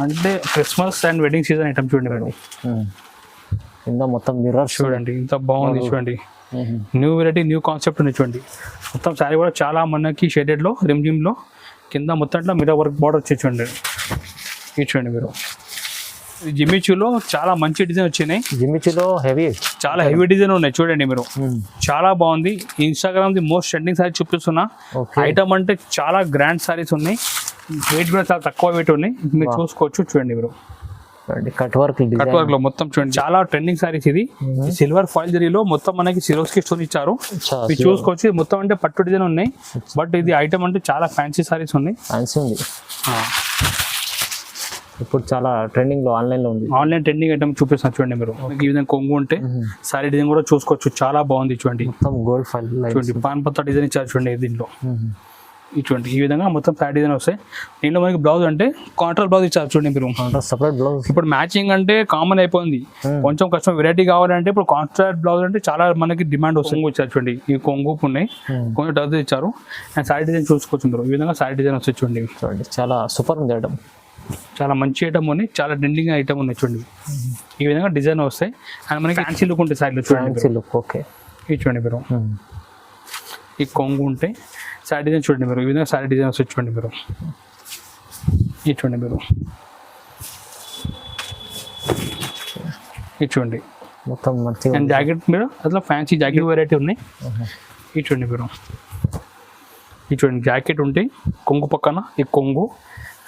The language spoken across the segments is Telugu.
అంటే Christmas and wedding season item చూడండి మేడం. కింద మొత్తం మిర్రర్ చూడండి ఇంత బాగుంది చూడండి. న్యూ వెరైటీ న్యూ కాన్సెప్ట్ ఉంది చూడంండి. మొత్తం శారీ కూడా చాలా మనకి షేడెడ్లో రిమ్జిమ్లో కింద మొత్తంలో మిర్రర్ వర్క్ బార్డర్ వచ్చి చూడండి. ఇది చూడండి మీరు. జిమ్మిచూలో చాలా మంచి డిజైన్ వచ్చినాయి. జిమ్మిచూలో హెవీ చాలా హెవీ డిజైన్ ఉన్నాయి చూడండి మీరు. చాలా బాగుంది. Instagram the most trending sorry చూపిస్తున్నా. ఐటమ్ అంటే చాలా గ్రాండ్ సారీస్ ఉన్నాయి. వెయిట్ కూడా చాలా తక్కువ వెయిట్ ఉన్నాయి. మీరు చూసుకోవచ్చు చూడండి మీరు. కట్ వర్క్ లో మొత్తం చూడండి చాలా ట్రెండింగ్ సారీస్. ఇది సిల్వర్ ఫాయిల్ జరీలో మొత్తం మనకి సిరోస్కి స్టోన్ ఇచ్చారు. మీరు చూసుకోవచ్చు మొత్తం అంటే పట్టు డిజైన్ ఉన్నాయి. బట్ ఇది ఐటమ్ అంటే చాలా ఫ్యాన్సీ సారీస్ ఉన్నాయి. ఫ్యాన్సీ ఉంది. ఇప్పుడు చాలా ట్రెండింగ్ లో ఆన్లైన్ లో ఉంది. ఆన్లైన్ ట్రెండింగ్ ఐటమ్ చూపిస్తాను చూడండి మీరు. ఈ విధంగా కొంగు ఉంటే సారీ డిజైన్ కూడా చూసుకోవచ్చు. చాలా బాగుంది చూడండి. మొత్తం గోల్డ్ ఫైల్ చూడండి. పాన్ పత్తా డిజైన్ ఇచ్చారు చూడండి దీంట్లో. ఇటువంటి ఈ విధంగా మొత్తం సారీ డిజైన్ వస్తాయి. దీంట్లో మనకి బ్లౌజ్ అంటే కాంట్రాస్ట్ బ్లౌజ్ ఇచ్చారు చూడండి మీరు. Separate blouse. ఇప్పుడు మ్యాచింగ్ అంటే కామన్ అయిపోయింది. కొంచెం కష్టం వెరైటీ కావాలంటే ఇప్పుడు కాంట్రాస్ట్ బ్లౌజ్ అంటే చాలా మనకి డిమాండ్ వస్తుంది. ఇచ్చారు చూడండి. ఈ కొంగు ఉన్నాయి కొంచెం డజ్ ఇచ్చారు. అండ్ సారీ డిజైన్ చూసుకోవచ్చు మీరు. ఈ విధంగా సారీ డిజైన్ వస్తాయి చూడండి. చూడండి చాలా సూపర్ ఉంది ఐటమ్. చాలా మంచి ఐటమ్ ఉన్నాయి. చాలా ట్రెండింగ్ ఐటమ్ ఉన్నాయి చూడండి. ఈ విధంగా డిజైన్ వస్తాయి. అండ్ మనకి ఫ్యాన్సీ లుక్ ఉంటాయి సారీలో చూడండి. ఓకే ఇది చూడండి మీరు. ఈ కొంగు ఉంటే సారీ డిజైన్ చూడండి మీరు. ఈ విధంగా సారీ డిజైన్ వస్తాయి చూడండి మీరు. ఇది చూడండి మీరు. ఇది చూడండి మొత్తం మంచిగా. అండ్ జాకెట్ మీరు అట్లా ఫ్యాన్సీ జాకెట్ వెరైటీ ఉన్నాయి. ఇది చూడండి మీరు. ఇది చూడండి జాకెట్ ఉంటాయి కొంగు పక్కన ఈ కొంగు.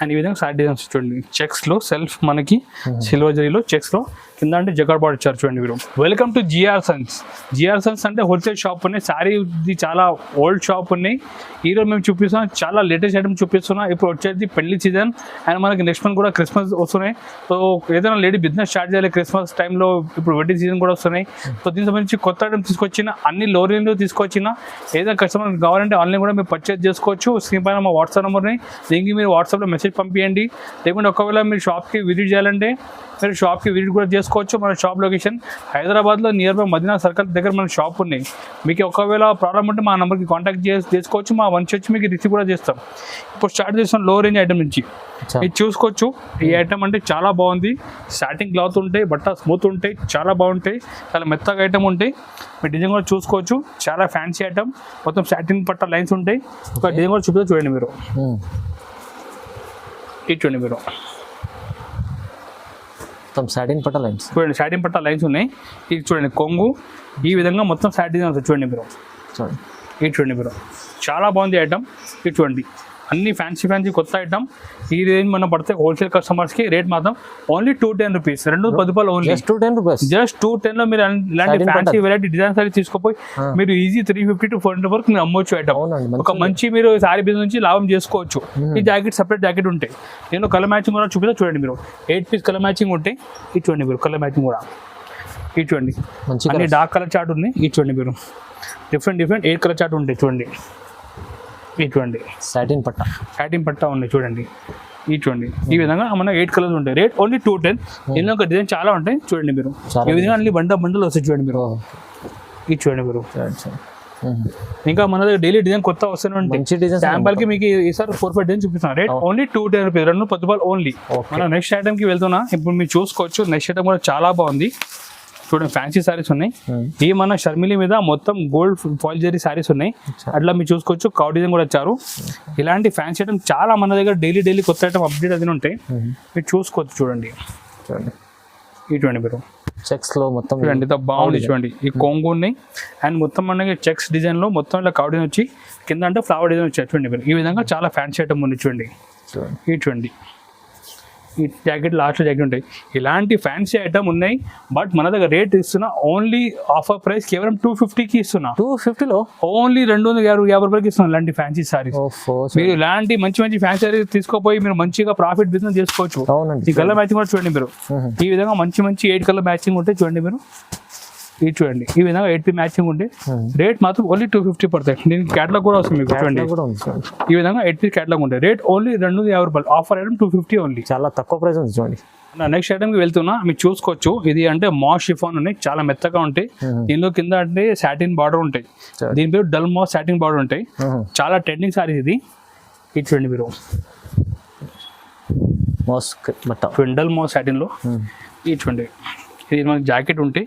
అండ్ ఈ విధంగా సారీ డిజైన్స్ చూడండి. చెక్స్లో సెల్ఫ్ మనకి సిల్వర్ జరీలో చెక్స్లో కింద అంటే జగర్ బార్డర్ ఇచ్చారు చూడండి మీరు. Welcome to GR Sons. GR Sons అంటే హోల్సేల్ షాప్ ఉన్నాయి. శారీది చాలా ఓల్డ్ షాప్ ఉన్నాయి. ఈరోజు మేము చూపిస్తున్నాం చాలా లేటెస్ట్ ఐటమ్ చూపిస్తున్నాం. ఇప్పుడు వచ్చేది పెళ్లి సీజన్ అండ్ మనకి నెక్స్ట్ మంత్ కూడా క్రిస్మస్ వస్తున్నాయి. సో ఏదైనా లేడీ బిజినెస్ స్టార్ట్ చేయాలి క్రిస్మస్ టైంలో. ఇప్పుడు వెడ్డింగ్ సీజన్ కూడా వస్తున్నాయి. సో దీనికి సంబంధించి కొత్త ఐటమ్ తీసుకొచ్చిన అన్ని లో రేంజ్లో తీసుకొచ్చిన ఏదైనా కస్టమర్ కావాలంటే ఆన్లైన్ కూడా మీరు పర్చేజ్ చేసుకోవచ్చు. స్క్రీన్ పైన మా వాట్సాప్ నెంబర్ని దీనికి మీరు వాట్సాప్లో మెసేజ్ పంపించండి. లేకుంటే ఒకవేళ మీరు షాప్కి విజిట్ చేయాలంటే మీరు షాప్కి విజిట్ కూడా చేసుకోవచ్చు. మన షాప్ లొకేషన్ హైదరాబాద్లో నియర్ బై మదీనా సర్కిల్ దగ్గర మన షాప్ ఉన్నాయి. మీకు ఒకవేళ ప్రాబ్లమ్ ఉంటే మా నెంబర్కి కాంటాక్ట్ చేసుకోవచ్చు. మా వంచి వచ్చి మీకు రిసీవ్ కూడా చేస్తాం. ఇప్పుడు స్టార్ట్ చేస్తాం లో రేంజ్ ఐటమ్ నుంచి. ఇది చూసుకోవచ్చు. ఈ ఐటమ్ అంటే చాలా బాగుంది. స్టార్టింగ్ క్లాత్ ఉంటాయి, బట్ట స్మూత్ ఉంటాయి, చాలా బాగుంటాయి, చాలా మెత్తగా ఐటమ్ ఉంటాయి. మీ డిజైన్ కూడా చూసుకోవచ్చు. చాలా ఫ్యాన్సీ ఐటమ్. మొత్తం స్టార్టింగ్ పట్ట లైన్స్ ఉంటాయి. ఒక డిజైన్ కూడా చూపిస్తే చూడండి మీరు. ఇది చూడండి మీరు. సాటిన్ పట్ట లైన్స్ చూడండి. సాటిన్ పట్ట లైన్స్ ఉన్నాయి. ఇది చూడండి కొంగు. ఈ విధంగా మొత్తం సాటిన్ డిజైన్ చూడండి మీరు. చూడండి. ఇది చూడండి మీరు. చాలా బాగుంది ఐటమ్. ఇది చూడండి అన్ని ఫ్యాన్సీ కొత్త ఐటమ్. ఈ రేంజ్ మనం పడితే హోల్సేల్ కస్టమర్స్కి రేట్ మాత్రం ఓన్లీ 210 రూపీస్. 210 రూపాయలు ఓన్లీ. జస్ట్ 210 లో మీరు ఇలాంటి ఫ్యాన్సీ వెరైటీ డిజైన్స్ అది తీసుకుపోయి మీరు ఈజీ 350 to 400 వరకు మీరు అమ్మవచ్చు ఐటమ్. ఒక మంచి మీరు సారీ బిజినెస్ నుంచి లాభం చేసుకోవచ్చు. ఈ జాకెట్ సపరేట్ జాకెట్ ఉంటాయి. నేను కలర్ మ్యాచింగ్ కూడా చూపిస్తా చూడండి మీరు. 8 పీస్ కలర్ మ్యాచింగ్ ఉంటాయి. ఇది చూడండి మీరు. కలర్ మ్యాచింగ్ కూడా ఇది చూడండి. అన్ని డార్క్ కలర్ చార్ట్ ఉన్నాయి. ఇది చూడండి మీరు. డిఫరెంట్ 8 కలర్ చార్ట్ ఉంటాయి చూడండి. ఇటువంటి సాటిన్ పట్ట ఉన్నాయి చూడండి. ఈ చూడండి. ఈ విధంగా మన 8 కలర్స్ ఉంటాయి. Rate only 210. ఇందులో ఒక డిజైన్ చాలా ఉంటాయి చూడండి మీరు. ఈ విధంగా అన్ని బండలు వస్తాయి చూడండి మీరు. ఇది చూడండి మీరు. ఇంకా మన దగ్గర డైలీ డిజైన్ కొత్త వస్తూనే ఉంటాయి. శాంపుల్ కి మీకు ఈసారి 4-5 డిజైన్ చూపిస్తున్నాను. Rate only 210 rupees. 210 రూపాయలు ఓన్లీ. మన నెక్స్ట్ ఐటమ్ కి వెళ్తున్నా. ఇప్పుడు మీరు చూసుకోవచ్చు. నెక్స్ట్ ఐటమ్ కూడా చాలా బాగుంది చూడండి. ఫ్యాన్సీ సారీస్ ఉన్నాయి. ఈ మన షర్మిలి మీద మొత్తం గోల్డ్ ఫాయిల్ జరీ సారీస్ ఉన్నాయి. అట్లా మీరు చూసుకోవచ్చు. కౌ డిజైన్ కూడా వచ్చారు. ఇలాంటి ఫ్యాన్సీ ఐటమ్ చాలా మన దగ్గర డైలీ కొత్త ఐటమ్ అప్డేట్ అది ఉంటాయి. మీరు చూసుకోవచ్చు చూడండి. ఇటువంటి మీరు చెక్స్ లో మొత్తం చూడండి. బాగుంది చూడండి. ఈ కొంగు ఉన్నాయి. అండ్ మొత్తం మనకి చెక్స్ డిజైన్ లో మొత్తం ఇలా కౌ డిజైన్ వచ్చి కింద అంటే ఫ్లవర్ డిజైన్ వచ్చాయి చూడండి మీరు. ఈ విధంగా చాలా ఫ్యాన్సీ ఐటమ్ ఉంది చూడండి. ఇటువంటి ఈ జాకెట్ లాస్ట్లో జాకెట్ ఉంటాయి. ఇలాంటి ఫ్యాన్సీ ఐటమ్ ఉన్నాయి. బట్ మన దగ్గర రేట్ ఇస్తున్నా ఓన్లీ ఆఫర్ ప్రైస్ కేవలం 250కి ఇస్తున్నా. 250లో ఓన్లీ 250 రూపాయలకి ఇస్తున్నా ఇలాంటి ఫ్యాన్సీ సారీస్. మీరు ఇలాంటి మంచి ఫ్యాన్సీ సారీస్ తీసుకోపోయి మీరు మంచిగా ప్రాఫిట్ బిజినెస్ చేసుకోవచ్చు. ఈ కలర్ మ్యాచింగ్ కూడా చూడండి మీరు. ఈ విధంగా మంచి 8 కలర్ మ్యాచింగ్ ఉంటాయి చూడండి మీరు. ఇది చూడండి. ఈ విధంగా 8 మ్యాచింగ్ ఉంటే రేట్ మాత్రం ఓన్లీ 250 పడతాయి. దీనికి క్యాటలాగ్ కూడా వస్తుంది మీకు చూడండి. ఈ విధంగా 8 పీస్ క్యాటలాగ్ ఉంటాయి. రేట్ ఓన్లీ 250 రూపాయలు. Offer item 250 only. చాలా తక్కువ ప్రైస్ ఉంది చూడండి. నెక్స్ట్ ఐటమ్కి వెళ్తున్నా. మీరు చూసుకోవచ్చు. ఇది అంటే మాస్ షిఫాన్ ఉన్నాయి. చాలా మెత్తగా ఉంటాయి. దీనిలో కింద అంటే సాటిన్ బార్డర్ ఉంటాయి. దీని పేరు డల్ మాస్ సాటిన్ బార్డర్ ఉంటాయి. చాలా ట్రెండింగ్ సారీస్ ఇది. ఇది చూడండి మీరు. మోస్ బట్ట. ట్విండల్ మో సాటిన్లో ఈ చూడండి, ఇది మనకి జాకెట్ ఉంటే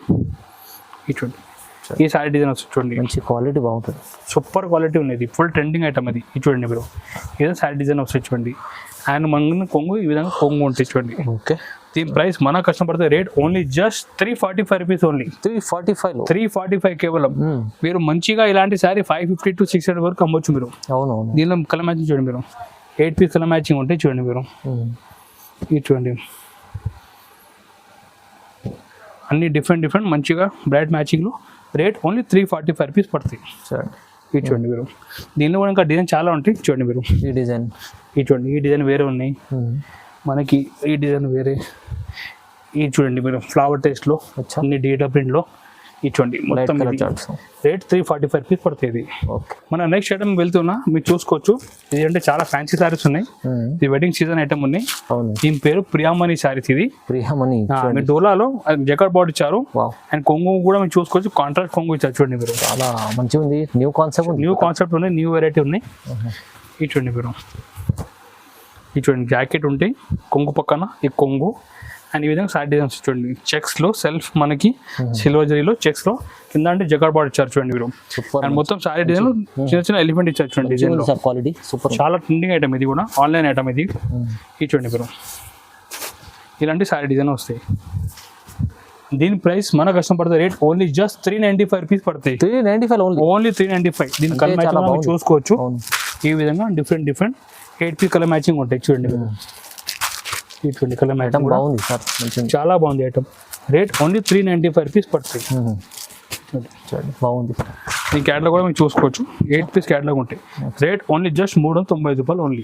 ఈ చూడండి, ఈ సారీ డిజైన్ వస్తుంది చూడండి, మంచి క్వాలిటీ బాగుంటుంది. సూపర్ క్వాలిటీ ఉన్నది, ఫుల్ ట్రెండింగ్ ఐటమ్ అది. ఇది చూడండి మీరు, ఏదో సారీ డిజైన్ వస్తుంది చూడండి, అండ్ మన కొంగు ఈ విధంగా కొంగు ఉంటుంది చూడండి. ఓకే, దీని ప్రైస్ మన కష్టపడితే rate only just 345 rupees only. 345 కేవలం. మీరు మంచిగా ఇలాంటి సారీ 550 to 600 వరకు అమ్మొచ్చు మీరు. అవునవును. దీనిలో కలర్ మ్యాచింగ్ చూడండి మీరు, 8 పీస్ కలర్ మ్యాచింగ్ ఉంటాయి చూడండి మీరు. ఇది చూడండి, అన్ని డిఫరెంట్ మంచిగా బ్రైట్ మ్యాచింగ్లో రేట్ ఓన్లీ 345 రూపీస్ పడుతుంది. ఇది చూడండి మీరు, దీనిలో కూడా ఇంకా డిజైన్ చాలా ఉంటాయి చూడండి మీరు. ఈ డిజైన్, ఈ చూడండి, ఈ డిజైన్ వేరే ఉన్నాయి మనకి, ఈ డిజైన్ వేరే. ఈ చూడండి మీరు, ఫ్లవర్ టేస్ట్లో అన్ని డేటా ప్రింట్లో. ఈ చూడండి మొత్తం రేట్ 345 రూపీస్ పడుతుంది. మన నెక్స్ట్ ఐటమ్ వెళ్తున్నా మీరు చూసుకోవచ్చు. ఇది అంటే చాలా ఫ్యాన్సీ సారీస్ ఉన్నాయి, ఇది వెడ్డింగ్ సీజన్ ఐటమ్ ఉన్నాయి. దీని పేరు ప్రియామణి సారీస్. ఇది ప్రియామణి మీరు డోలాలో జకర్ బార్డర్ ఇచ్చారు, అండ్ కొంగు కూడా మీరు చూసుకోవచ్చు, కాంట్రాస్ట్ కొంగు ఇచ్చారు చూడండి మీరు. చాలా మంచిగా ఉంది, న్యూ కాన్సెప్ట్ ఉన్నాయి, న్యూ వెరైటీ ఉన్నాయి. ఈ చూడండి మీరు, ఈ చూడండి జాకెట్ ఉంటాయి, కొంగు పక్కన ఈ కొంగు, అండ్ ఈ విధంగా సారీ డిజైన్స్ చూడండి, చెక్స్లో సెల్ఫ్ మనకి సిల్వర్ జరీలో చెక్స్లో కింద అంటే జకార్డ్ బార్డర్ ఇచ్చారు చూడండి మీరు. అండ్ మొత్తం సారీ డిజైన్ చిన్న ఎలిఫెంట్ ఇచ్చారు చూడండి డిజైన్లో. క్వాలిటీ సూపర్, చాలా ట్రెండింగ్ ఐటమ్ ఇది కూడా, ఆన్లైన్ ఐటమ్ ఇది. ఈ చూడండి మీరు, ఇలాంటి సారీ డిజైన్ వస్తాయి. దీని ప్రైస్ మన కష్టం పడుతుంది రేట్ ఓన్లీ జస్ట్ 395 రూపీస్ పడుతాయి. 395 ఓన్లీ 395. దీని కలర్ మ్యాచింగ్ చూసుకోవచ్చు. ఈ విధంగా డిఫరెంట్ 8 పీస్ కలర్ మ్యాచింగ్ ఉంటాయి చూడండి మీరు. ఈ చూడండి కలర్ మ్యాచింగ్ బాగుంది సార్, చాలా బాగుంది ఐటమ్. రేట్ ఓన్లీ 395 రూపీస్ పడుతుంది. బాగుంది. ఈ క్యాటలాగ్ కూడా మీరు చూసుకోవచ్చు, 8 పీస్ క్యాటలాగ్ ఉంటాయి. రేట్ ఓన్లీ జస్ట్ 395 రూపాయలు ఓన్లీ.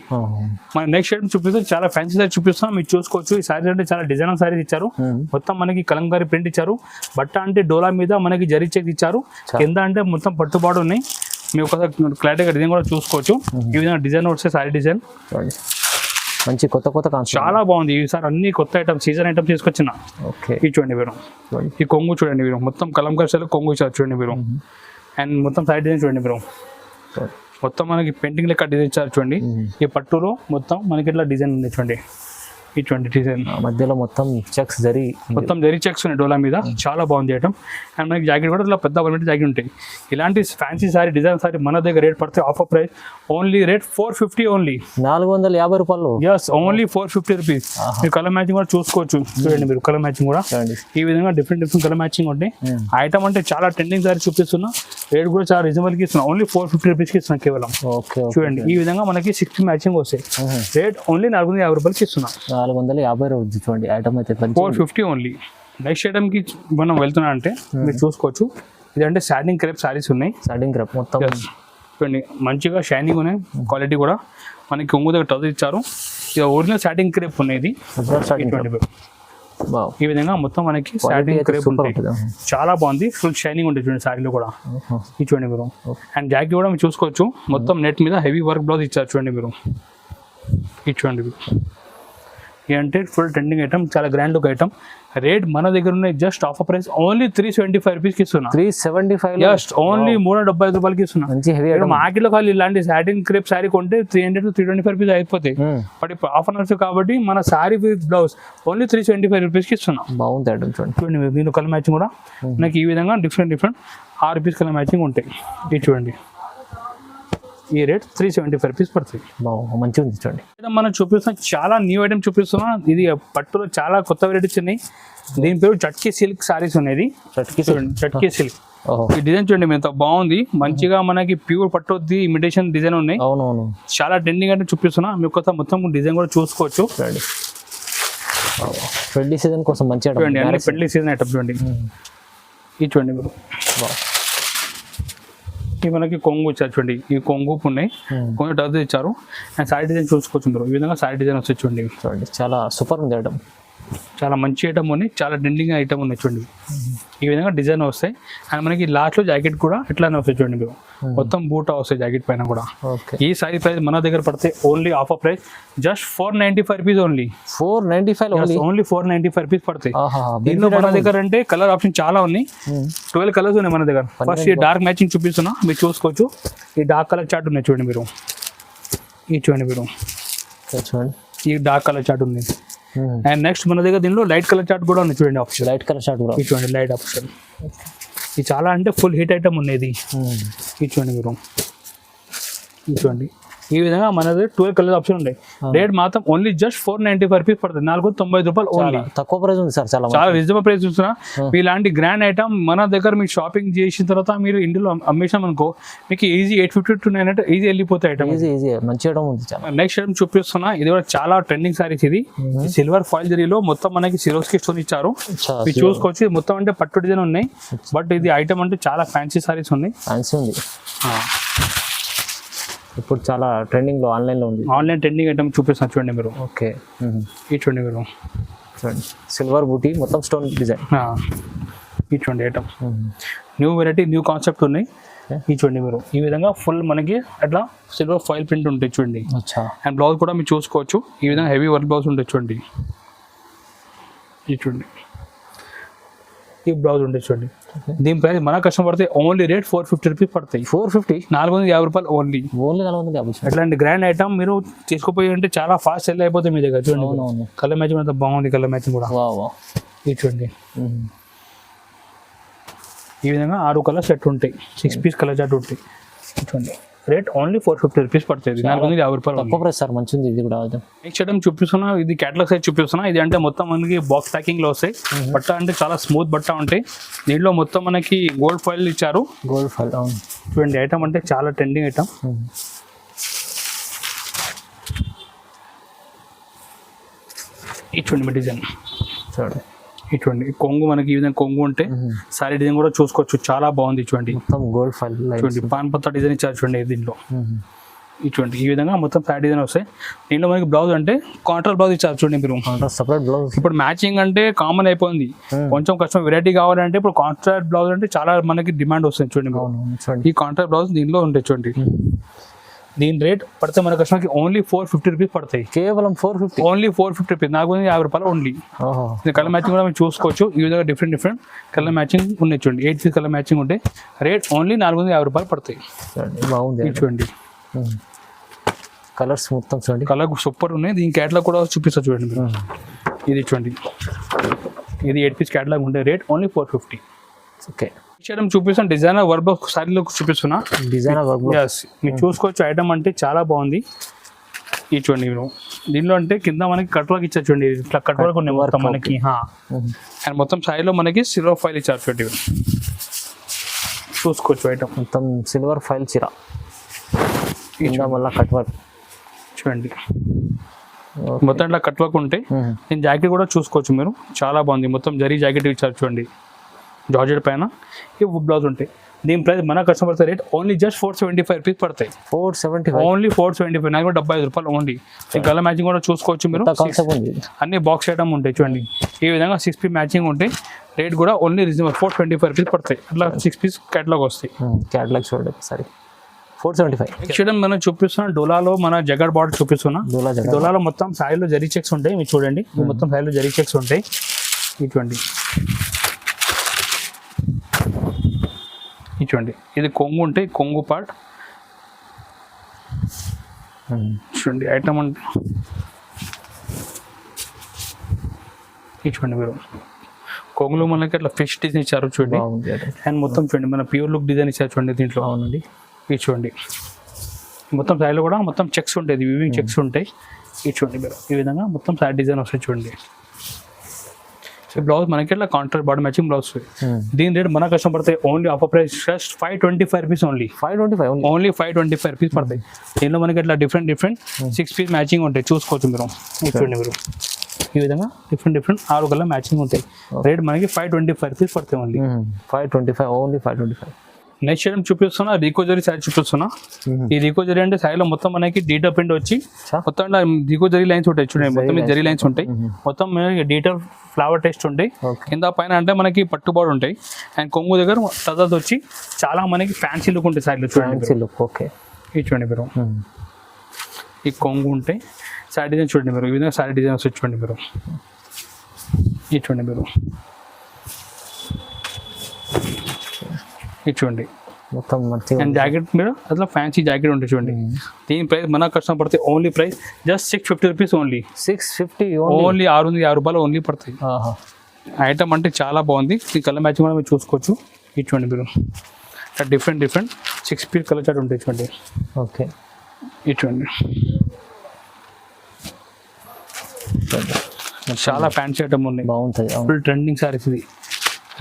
మన నెక్స్ట్ ఐటమ్ చూపిస్తే చాలా ఫ్యాన్సీ సారీ చూపిస్తాం, మీరు చూసుకోవచ్చు. ఈ సారీ అంటే చాలా డిజైనర్ సారీస్ ఇచ్చారు, మొత్తం మనకి కలంకారీ ప్రింట్ ఇచ్చారు. బట్ట అంటే డోలా మీద మనకి జరీ చెక్ ఇచ్చారు, కింద అంటే మొత్తం పట్టుబాటు ఉన్నాయి. మీరు ఒకసారి క్లారిటీగా డిజైన్ కూడా చూసుకోవచ్చు. ఈ విధంగా డిజైన్ వస్తే సారీ డిజైన్ మంచి కొత్త కాన్సెప్ట్, చాలా బాగుంది. ఈసారి అన్ని కొత్త ఐటమ్, సీజన్ ఐటమ్ తీసుకొచ్చిన. ఇది చూడండి మీరు, ఈ కొంగు చూడండి మీరు, మొత్తం కలంకారీ స్టైల్ కొంగు ఇచ్చారు చూడండి మీరు. అండ్ మొత్తం సైడ్ డిజైన్ చూడండి మీరు, మొత్తం మనకి పెయింటింగ్ లెక్క డిజైన్ ఇచ్చారు చూడండి. ఈ పట్టులో మొత్తం మనకి ఇట్లా డిజైన్ ఉంది చూడండి. ఇటువంటి డిజైన్ మధ్యలో మొత్తం చెక్స్ మొత్తం జరీ చెక్స్ ఉన్నాయి డోలా మీద, చాలా బాగుంది ఐటమ్. అండ్ మనకి జాకెట్ కూడా ఇట్లా పెద్ద క్వాలిటీ జాకెట్ ఉంటాయి. ఇలాంటి ఫ్యాన్సీ సారీ డిజైన్ సారీ మన దగ్గర రేట్ పడితే offer price only rate 450 only. 450 రూపాయలు. Yes, only 450 rupees. మీరు కలర్ మ్యాచింగ్ కూడా చూసుకోవచ్చు చూడండి మీరు, కలర్ మ్యాచింగ్ కూడా ఈ విధంగా డిఫరెంట్ కలర్ మ్యాచింగ్ ఉంటాయి. ఐటమ్ అంటే చాలా ట్రెండింగ్ సారీ చూపిస్తున్నా, రేట్ కూడా చాలా రీజనబుల్కి ఇస్తున్నా, ఓన్లీ 450 రూపీస్కి ఇస్తున్నా కేవలం. చూడండి ఈ విధంగా మనకి 60 మ్యాచింగ్ వస్తాయి. రేట్ ఓన్లీ 450 రూపాయలకి ఇస్తున్నా. 450 చూడండి ఐటమ్ అయితే 450 ఓన్లీ. నెక్స్ట్ ఐటమ్ కి మనం వెళ్తున్నా అంటే మీరు చూసుకోవచ్చు. ఇదంటే సాటిన్ క్రేప్ సారీస్ ఉన్నాయి. సాటిన్ క్రేప్ మొత్తం చూడండి, మంచిగా షైనింగ్ ఉన్నాయి, క్వాలిటీ కూడా మనకి కొంగు దగ్గర టచ్ ఇచ్చారు. ఇది ఒరిజినల్ సాటిన్ క్రేప్ ఉన్నాయి. ఇది ఈ విధంగా మొత్తం మనకి సాటిన్ క్రేప్ ఉంటాయి, చాలా బాగుంది. ఫుల్ షైనింగ్ ఉంటుంది చూడండి సారీలో కూడా. ఇది చూడండి మీరు, అండ్ జాకెట్ కూడా మీరు చూసుకోవచ్చు, మొత్తం నెట్ మీద హెవీ వర్క్ బ్లౌజ్ ఇచ్చారు చూడండి మీరు. ఇది చూడండి మీరు, అంటే ఫుల్ ట్రెండింగ్ ఐటమ్, చాలా గ్రాండ్ లుక్ ఐటమ్. రేట్ మన దగ్గర ఉన్నాయి జస్ట్ ఆఫర్ ప్రైస్ ఓన్లీ 375 రూపీస్కి ఇస్తున్నా. 375 జస్ట్ ఓన్లీ 375 రూపాయలకి ఇస్తున్నా. మార్కెట్లో ఖాళీ ఇలాంటి సాటిన్ క్రేప్ సారీ కొంటే 300 to 325 రూపీస్ అయిపోతాయి. బట్ ఇప్పుడు ఆఫర్ నడుస్తుంది కాబట్టి మన సారీ విత్ బ్లౌజ్ ఓన్లీ 375 రూపీస్కి ఇస్తున్నా. బాగుంది ఐటమ్ చూడండి. దీని కలర్ మ్యాచింగ్ కూడా నాకు ఈ విధంగా డిఫరెంట్ 6 పీస్ కలర్ మ్యాచింగ్ ఉంటాయి. ఇది చూడండి, ఈ రేట్ 375 రూపీస్ పడుతుంది. మంచిగా ఉంది చూడండి. మనం చూపిస్తున్నాం చాలా న్యూ ఐటమ్ చూపిస్తున్నాం. ఇది పట్టులో చాలా కొత్త వెరైటీస్ ఉన్నాయి. దీని పేరు చట్కీ సిల్క్ సారీస్ ఉన్నాయి. చట్కీ సిల్క్ ఈ డిజైన్ చూడండి ఎంత బాగుంది, మంచిగా మనకి ప్యూర్ పట్టుద్ది ఇమిటేషన్ డిజైన్ ఉన్నాయి. అవునవును, చాలా ట్రెండింగ్ అంటే చూపిస్తున్నా మీకు. మొత్తం డిజైన్ కూడా చూసుకోవచ్చు. పెళ్లి సీజన్ కోసం మంచి చూడండి, అన్ని పెళ్లి సీజన్ ఐటమ్ చూడండి. ఇది చూడండి మీరు, మనకి కొంగు ఇచ్చారు చూడండి. ఈ కొంగు ఉన్నాయి, కొంగు టచ్ ఇచ్చారు. అండ్ సారీ డిజైన్ చూసుకోవచ్చు మీరు. ఈ విధంగా సారీ డిజైన్ వచ్చి చూడండి. చాలా సూపర్ ఉంది ఐటమ్, చాలా మంచి ఐటమ్ ఉన్నాయి, చాలా ట్రెండింగ్ ఐటమ్ ఉన్నాయి చూడండి. ఈ విధంగా డిజైన్ వస్తాయి. అండ్ మనకి లాస్ట్లో జాకెట్ కూడా ఇట్లానే వస్తాయి చూడండి మీరు. మొత్తం బూటా వస్తాయి జాకెట్ పైన కూడా. ఈ సారీ ప్రైస్ మన దగ్గర పడితే only offer price just 495 rupees only. 495 only 495 rupees పడతాయి. దీనిలో మన దగ్గర అంటే కలర్ ఆప్షన్ చాలా ఉన్నాయి. 12 కలర్స్ ఉన్నాయి మన దగ్గర. ఫస్ట్ ఈ డార్క్ మ్యాచింగ్ చూపిస్తున్నా, మీరు చూసుకోవచ్చు. ఈ డార్క్ కలర్ చార్ట్ ఉన్నాయి చూడండి మీరు. ఈ చూడండి మీరు, చూడండి ఈ డార్క్ కలర్ చార్ట్ ఉంది. అండ్ నెక్స్ట్ మన దగ్గర దీనిలో లైట్ కలర్ చార్ట్ కూడా ఉంది చూడండి ఆప్షన్. లైట్ కలర్ షార్ట్ కూడా. ఇది చూడండి లైట్ ఆప్షన్. ఇది చాలా అంటే ఫుల్ హిట్ ఐటమ్ ఉన్నది. ఇది చూడండి మీరు, ఇది చూడండి ఈ విధంగా మనది 12 కలర్ ఆప్షన్ ఉన్నాయి. రేట్ మాత్రం ఓన్లీ జస్ట్ 495 రూపీస్ పడుతుంది, 495 రూపాయలు ఓన్లీ. తక్కువ ప్రైస్ ఉంది సార్, చాలా చాలా రీజనబుల్ ప్రైస్ చూస్తున్నా. ఇలాంటి గ్రాండ్ ఐటమ్ మన దగ్గర మీరు షాపింగ్ చేసిన తర్వాత మీరు ఇండియాలో అమ్మేసాం అనుకో మీకు ఈజీ 850 to 900 ఈజీ వెళ్ళిపోతాయి ఐటమ్. ఈజీ మంచి ఐటమ్ ఉంది చాలా. నెక్స్ట్ ఐటమ్ చూపిస్తున్నా, ఇది కూడా చాలా ట్రెండింగ్ సారీస్. ఇది సిల్వర్ ఫాయిల్ జరీలో మొత్తం మనకి సిరోస్కి స్టోన్ ఇచ్చారు. మీరు చూసుకోవచ్చు మొత్తం అంటే పట్టు డిజైన్ ఉన్నాయి. బట్ ఇది ఐటమ్ అంటే చాలా ఫ్యాన్సీ సారీస్ ఉన్నాయి. ఫ్యాన్సీ ఉంది, ఇప్పుడు చాలా ట్రెండింగ్ లో ఆన్లైన్ లో ఉంది. ఆన్లైన్ ట్రెండింగ్ ఐటమ్ చూపిస్తాను చూడండి మీరు. ఓకే, ఈ చూడండి మీరు, చూడండి సిల్వర్ బూటీ మొత్తం స్టోన్ డిజైన్. ఈ చూడండి item new variety new concept ఉన్నాయి. ఈ చూడండి మీరు, ఈ విధంగా ఫుల్ మనకి అట్లా సిల్వర్ ఫాయిల్ ప్రింట్ ఉంటాయి చూడండి. అండ్ బ్లౌజ్ కూడా మీరు చూసుకోవచ్చు, ఈ విధంగా హెవీ వర్క్ బ్లౌజ్ ఉంటుంది చూడండి. ఈ చూడండి ఈ బ్లౌజ్ ఉంటుంది చూడండి. దీని ప్రైస్ మన కస్టమర్ పడితే ఓన్లీ రేట్ 450 రూపీస్ పడతాయి. 450, 450 రూపాయలు ఓన్లీ. 450. అట్లాంటి గ్రాండ్ ఐటమ్ మీరు తీసుకుపోయి అంటే చాలా ఫాస్ట్ సెల్ అయిపోతుంది మీ దగ్గర. చూడండి కలర్ మ్యాచింగ్ అంతా బాగుంది, కలర్ మ్యాచింగ్ కూడా. ఇది చూడండి ఈ విధంగా 6 కలర్ సెట్ ఉంటాయి, 6 పీస్ కలర్ చార్ట్ ఉంటాయి. చూడండి రేట్ ఓన్లీ 450 రూపీస్ పడుతుంది, 450 రూపాయలు. తక్కువ ప్రైస్ సార్, మంచిది. ఇది కూడా నెక్స్ట్ ఐటమ్ చూపిస్తున్నా, ఇది క్యాటలాగ్ సైజ్ చూపిస్తున్నా. ఇది అంటే మొత్తం మనకి బాక్స్ ప్యాకింగ్ లో వస్తాయి. బట్ట అంటే చాలా స్మూత్ బట్ట ఉంటాయి. దీంట్లో మొత్తం మనకి గోల్డ్ ఫాయిల్ ఇచ్చారు. గోల్డ్ ఫాయిల్ చూడండి ఐటమ్ అంటే చాలా ట్రెండింగ్ ఐటమ్. ఇటువంటి డిజైన్ చూడండి, ఇటువంటి కొంగు మనకి ఈ విధంగా కొంగు ఉంటే సారీ డిజైన్ కూడా చూసుకోవచ్చు, చాలా బాగుంది. చూడండి మొత్తం గోల్డ్ ఫాయిల్, చూడండి పాన్ పత్తా డిజైన్ ఇచ్చారు చూడండి దీంట్లో. ఇటువంటి ఈ విధంగా మొత్తం సారీ డిజైన్ వస్తాయి. దీంట్లో మనకి బ్లౌజ్ అంటే కాంట్రాస్ట్ బ్లౌజ్ ఇచ్చారు చూడండి మీరు, సపరేట్ బ్లౌజ్. ఇప్పుడు మ్యాచింగ్ అంటే కామన్ అయిపోయింది, కొంచెం కష్టం వెరైటీ కావాలంటే ఇప్పుడు కాంట్రాస్ట్ బ్లౌజ్ అంటే చాలా మనకి డిమాండ్ వస్తుంది చూడండి. ఈ కాంట్రాస్ట్ బ్లౌజ్ దీనిలో ఉంటాయి చూడండి. దీని రేట్ పడితే మన కస్టమర్కి ఓన్లీ 450 రూపీస్ పడతాయి, కేవలం 450, ఓన్లీ 450 రూపీస్, 450 రూపాయలు ఓన్లీ. కలర్ మ్యాచింగ్ కూడా మీరు చూసుకోవచ్చు, ఈ విధంగా డిఫరెంట్ కలర్ మ్యాచింగ్ ఉన్నాయి చూడండి. 8 పీస్ కలర్ మ్యాచింగ్ ఉంటే రేట్ ఓన్లీ 450 రూపాయలు పడతాయి. బాగుంది చూడండి కలర్స్ మొత్తం చూడండి, కలర్ సూపర్ ఉన్నాయి. దీని క్యాటలాగ్ కూడా చూపిస్తా చూడండి మీరు. ఇది చూడండి, ఇది 8 పీస్ క్యాటలాగ్ ఉంటే రేట్ ఓన్లీ 450. ఓకే, ఐటమ్ చూపిస్తాను, డిజైనర్ వర్క్ బాక్స్ సారీలో చూపిస్తున్నా. డిజైనర్ వర్క్ బాక్స్ మీరు చూసుకోవచ్చు, ఐటమ్ అంటే చాలా బాగుంది. ఇది చూడండి మీరు, దీనిలో అంటే కింద మనకి కట్ వర్క్ ఇచ్చారు చూడండి, ఇట్లా కట్ వర్క్ ఉన్నాయి మొత్తం మనకి. అండ్ మొత్తం సారీలో మనకి సిల్వర్ ఫైల్ ఇచ్చారు చూడండి, చూసుకోవచ్చు ఐటమ్ మొత్తం సిల్వర్ ఫైల్ చీర, మళ్ళీ కట్ వర్క్ చూడండి. మొత్తం ఇట్లా కట్ వర్క్ ఉంటే నేను జాకెట్ కూడా చూసుకోవచ్చు మీరు, చాలా బాగుంది. మొత్తం జరీ జాకెట్ ఇచ్చారు చూడండి, జార్జెట్ పైన ఈ బ్లౌజ్ ఉంటాయి. దీని ప్రైస్ మన customer rate only just 475 rupees పడతాయి. 475 ఓన్లీ 475, 475 రూపాయలు ఓన్లీ. ఈ కలర్ మ్యాచింగ్ కూడా చూసుకోవచ్చు మీరు, అన్ని బాక్స్ ఐటమ్ ఉంటాయి చూడండి. ఈ విధంగా 6 పీస్ మ్యాచింగ్ ఉంటాయి. రేట్ కూడా ఓన్లీ రీజనబుల్ 425 రూపీస్ పడతాయి. అట్లా 6 పీస్ క్యాటలాగ్ వస్తాయి. క్యాటలాగ్ చూడండి సరే 475. నెక్స్ట్ మనం చూపిస్తున్నా డోలాలో మన జగడ్ బార్డర్ చూపిస్తున్నా. డోలాలో మొత్తం సాయిలో జరీ చెక్స్ ఉంటాయి, మీరు చూడండి మొత్తం సాయిలో జరీ చెక్స్ ఉంటాయి. ఇటువంటి చూడండి, ఇది కొంగు ఉంటాయి, కొంగు పార్ట్ చూడండి. ఐటమ్ అంటే చూడండి మీరు, కొంగులో మనకి అట్లా ఫిష్ డిజైన్ ఇచ్చారు చూడండి. అండ్ మొత్తం చూడండి మన ప్యూర్ లుక్ డిజైన్ ఇచ్చారు చూడండి దీంట్లో. అవునండి, ఇది చూడండి మొత్తం సారీలో కూడా మొత్తం చెక్స్ ఉంటాయి, వివింగ్ చెక్స్ ఉంటాయి. ఇది చూడండి మీరు, ఈ విధంగా మొత్తం సారీ డిజైన్ వస్తాయి చూడండి. బ్లౌజ్ మనకి ఇట్లా కాంట్రాస్ట్ బాడీ మ్యాచింగ్ బ్లౌజ్. దీని రేట్ మన కష్టం పడతాయి only offer price just 525 rupees only. 525 only 525 rupees పడతాయి. దీనిలో మనకి ఇట్లా డిఫరెంట్ 6 పీస్ మ్యాచింగ్ ఉంటాయి, చూసుకోవచ్చు మీరు. చూడండి మీరు, ఈ విధంగా డిఫరెంట్ 6 కలర్ మ్యాచింగ్ ఉంటాయి. రేట్ మనకి 525 రూపీస్ పడతాయి ఓన్లీ. 525 ఓన్లీ 525. నెక్స్ట్ ఐటమ్ చూపిస్తున్నా, రీకోజరీ సారీ చూపిస్తున్నా. ఈ రీకోజరీ అంటే సారీలో మొత్తం మనకి డీటా ప్రింట్ వచ్చి మొత్తం రీకోజరీ లైన్స్ ఉంటాయి చూడండి, మొత్తం జరీ లైన్స్ ఉంటాయి. మొత్తం డీటా ఫ్లవర్ టెస్ట్ ఉంటాయి. కింద పైన అంటే మనకి పట్టుబాడు ఉంటాయి. అండ్ కొంగు దగ్గర టజల్స్ వచ్చి చాలా మనకి ఫ్యాన్సీ లుక్ ఉంటాయి సారీలో చూడండి. ఓకే, ఇది చూడండి మీరు, ఈ కొంగు ఉంటాయి. సారీ డిజైన్ చూడండి మీరు, ఈ విధంగా సారీ డిజైన్ వస్తుంది చూడండి మీరు. ఇది చూడండి మీరు, ఇది చూడండి మొత్తం మంచిగా అండ్ జాకెట్ మీద అట్లా ఫ్యాన్సీ జాకెట్ ఉంటుంది చూడండి. దీని ప్రైస్ మన కస్టమర్ పడితే only price just 650 rupees only. 650 only 650 రూపాయలు ఓన్లీ పడతాయి. ఐటమ్ అంటే చాలా బాగుంది. ఈ కలర్ మ్యాచింగ్ కూడా మీరు చూసుకోవచ్చు. ఇటువంటి మీరు డిఫరెంట్ 6 పీస్ కలర్ చార్ట్ ఉంటాయి చూడండి. ఓకే ఇటువంటి చాలా ఫ్యాన్సీ ఐటమ్ ఉన్నాయి, బాగుంటుంది. Full trending saris. ఇది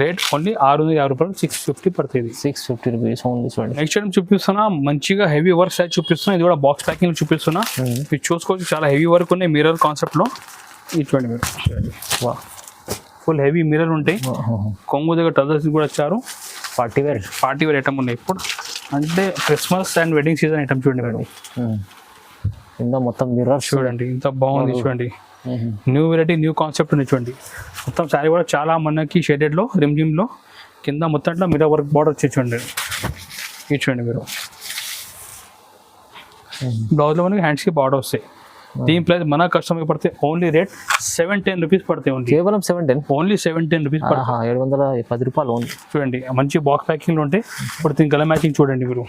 రేట్ ఓన్లీ 650 రూపాయలు, 650 పడుతుంది. 650 రూపీస్ ఓన్లీ. చూడండి నెక్స్ట్ టైం చూపిస్తున్నా మంచిగా హెవీ వర్క్ సైజ్ చూపిస్తున్నా. ఇది కూడా బాక్స్ ప్యాకింగ్ చూపిస్తున్నా. మీరు చూసుకోవచ్చు చాలా హెవీ వర్క్ ఉన్నాయి మిర్రర్ కాన్సెప్ట్లో. ఇటువంటి మీరు ఫుల్ హెవీ మిర్రర్ ఉంటాయి. కొంగు దగ్గర టజర్స్ కూడా వచ్చారు. పార్టీ వేర్ ఐటమ్ ఉన్నాయి ఇప్పుడు అంటే Christmas and wedding season item చూడండి మేడం. కింద మొత్తం మిర్రర్ చూడండి ఇంత బాగుంది చూడండి. న్యూ వెరైటీ న్యూ కాన్సెప్ట్ ఉంది చూడండి. మొత్తం శారీ కూడా చాలా మనకి షేడెడ్లో రిమ్జిమ్లో కింద మొత్తం మిర్రర్ వర్క్ బార్డర్ వచ్చి చూడండి. ఇది చూడండి మీరు బ్లౌజ్లో మనకి హ్యాండ్స్కి బార్డర్ వస్తాయి. దీని ప్రైస్ మన కస్టమర్కి పడితే ఓన్లీ రేట్ 710 రూపీస్ పడతాయి. ఓన్లీ కేవలం 710, ఓన్లీ 710 రూపీస్ పడతాయి. 710 రూపాయలు ఓన్లీ. చూడండి మంచి బాక్స్ ప్యాకింగ్లో ఉంటాయి. ఇప్పుడు దీని కలర్ మ్యాచింగ్ చూడండి మీరు.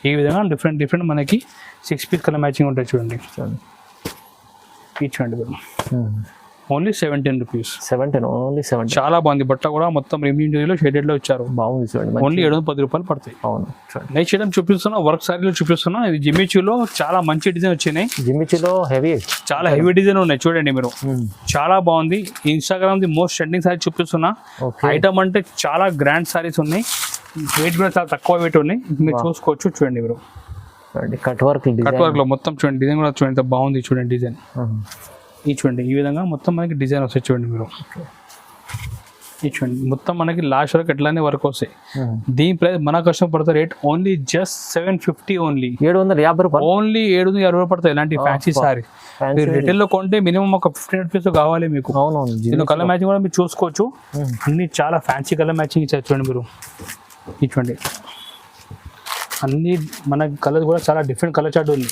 ఈ విధంగా డిఫరెంట్ మనకి 6 పీస్ కలర్ మ్యాచింగ్ ఉంటాయి చూడండి. చూడండి మీరు ఓన్లీ 710 రూపీస్. 710 ఓన్లీ 710. చాలా బాగుంది. బట్ట కూడా మొత్తం రిమ్జిమ్ జరీలో షేడెడ్లో ఇచ్చారు. బాగుంది చూడండి. ఓన్లీ 710 రూపాయలు పడతాయి. అవును. నెక్స్ట్ ఐటమ్ చూపిస్తున్నా వర్క్ సారీలో చూపిస్తున్నా. ఇది జిమ్మిచూలో చాలా మంచి డిజైన్ వచ్చినాయి. జిమ్మిచూలో చాలా హెవీ డిజైన్ ఉన్నాయి చూడండి మీరు. చాలా బాగుంది. Instagram the most trending sorry చూపిస్తున్నా. ఐటమ్ అంటే చాలా గ్రాండ్ సారీస్ ఉన్నాయి. వెయిట్ కూడా చాలా తక్కువ వెయిట్ ఉన్నాయి. మీరు చూసుకోవచ్చు చూడండి మీరు. కట్ వర్క్ లో మొత్తం చూడండి డిజైన్ కూడా చూడండి ఎంత బాగుంది చూడండి డిజైన్. ఈ చూడండి ఈ విధంగా మొత్తం మనకి డిజైన్ వస్తాయి చూడండి మీరు. ఈ చూడండి మొత్తం మనకి లాస్ట్ వరకు ఎట్లానే వర్క్ వస్తాయి. దీని ప్రైస్ మన కస్టమర్ పడతాయి రేట్ ఓన్లీ జస్ట్ 750 ఓన్లీ. 750 రూపాయలు ఓన్లీ 750 రూపాయలు పడతాయి. ఇలాంటి ఫ్యాన్సీ సారీ మీరు రిటైల్ లో కొంటే మినిమం ఒక 15 రూపీస్ కావాలి మీకు. దీని కలర్ మ్యాచింగ్ కూడా మీరు చూసుకోవచ్చు. అన్ని చాలా ఫ్యాన్సీ కలర్ మ్యాచింగ్ ఇచ్చారు చూడండి మీరు. ఈ చూడండి అన్ని మన కలర్ కూడా చాలా డిఫరెంట్ కలర్ చార్ట్ ఉంది.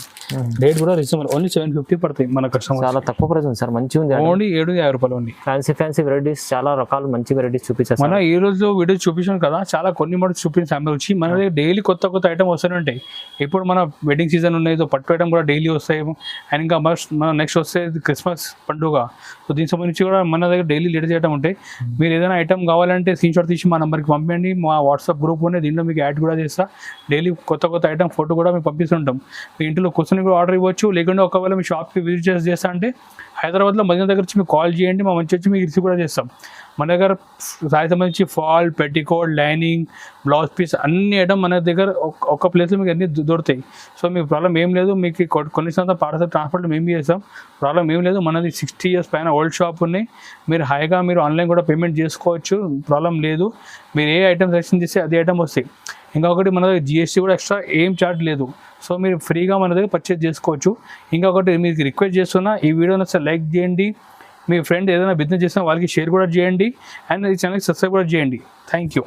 రేట్ కూడా రీజనబుల్ ఓన్లీ 750 పడతాయి మన కస్టమర్. చాలా తక్కువ ప్రైస్ ఉంది సార్. మంచిగా ఉంది. ఓన్లీ 750 రూపాయలు ఉంది. ఫ్యాన్సీ వెరైటీస్ చాలా రకాలు మంచి వెరైటీస్ చూపించారు. మన ఈ రోజు వీడియో చూపించాం కదా, చాలా కొన్ని మటు చూపించిన శాంపుల్ వచ్చి మన దగ్గర డైలీ కొత్త ఐటమ్ వస్తూనే ఉంటాయి. ఇప్పుడు మన వెడ్డింగ్ సీజన్ ఉన్నాయి, పట్టు ఐటమ్ కూడా డైలీ వస్తాయి. అండ్ ఇంకా మన నెక్స్ట్ వస్తే క్రిస్మస్ పండుగ. సో దీనికి సంబంధించి కూడా మన దగ్గర డైలీ లేటెస్ట్ ఐటమ్ ఉంటాయి. మీరు ఏదైనా ఐటమ్ కావాలంటే స్క్రీన్ షాట్ తీసి మా నెంబర్కి పంపండి. మా వాట్సాప్ గ్రూప్ ఉన్నాయి, దీంట్లో మీకు యాడ్ కూడా చేస్తా. డైలీ కొత్త ఐటమ్ ఫోటో కూడా మీకు పంపిస్తుంటాం. మీ ఇంట్లో కూర్చొని కూడా ఆర్డర్ ఇవ్వచ్చు. లేకుంటే ఒకవేళ మీ షాప్కి విజిట్ చేస్తా అంటే హైదరాబాద్లో మధ్య దగ్గర వచ్చి మీకు కాల్ చేయండి, మా మంచి వచ్చి మీకు రిసీవ్ కూడా చేస్తాం. మన దగ్గర సారీ సంబంధించి fall, petticoat, lining, blouse piece అన్ని ఐటమ్ మన దగ్గర ఒక ప్లేస్లో మీకు అన్ని దొరుకుతాయి. సో మీకు ప్రాబ్లం ఏం లేదు. మీకు కొన్ని సంవత్సరాల పార్సల్ ట్రాన్స్పోర్ట్ మేము చేస్తాం. ప్రాబ్లం ఏం లేదు. మనది 60 years పైన ఓల్డ్ షాప్ ఉన్నాయి. మీరు హాయిగా మీరు ఆన్లైన్ కూడా పేమెంట్ చేసుకోవచ్చు. ప్రాబ్లం లేదు. మీరు ఏ ఐటమ్ సెలెక్షన్ చేస్తే అదే ఐటమ్ వస్తాయి. ఇంకొకటి మన దగ్గర GST కూడా ఎక్స్ట్రా ఏం చార్జ్ లేదు. సో మీరు ఫ్రీగా మన దగ్గర పర్చేజ్ చేసుకోవచ్చు. ఇంకొకటి మీకు రిక్వెస్ట్ చేస్తున్నా, ఈ వీడియోని ఒకసారి లైక్ చేయండి. మీ ఫ్రెండ్ ఏదైనా బిజినెస్ చేసినా వాళ్ళకి షేర్ కూడా చేయండి. అండ్ ఈ ఛానల్కి సబ్స్క్రైబ్ కూడా చేయండి. Thank you.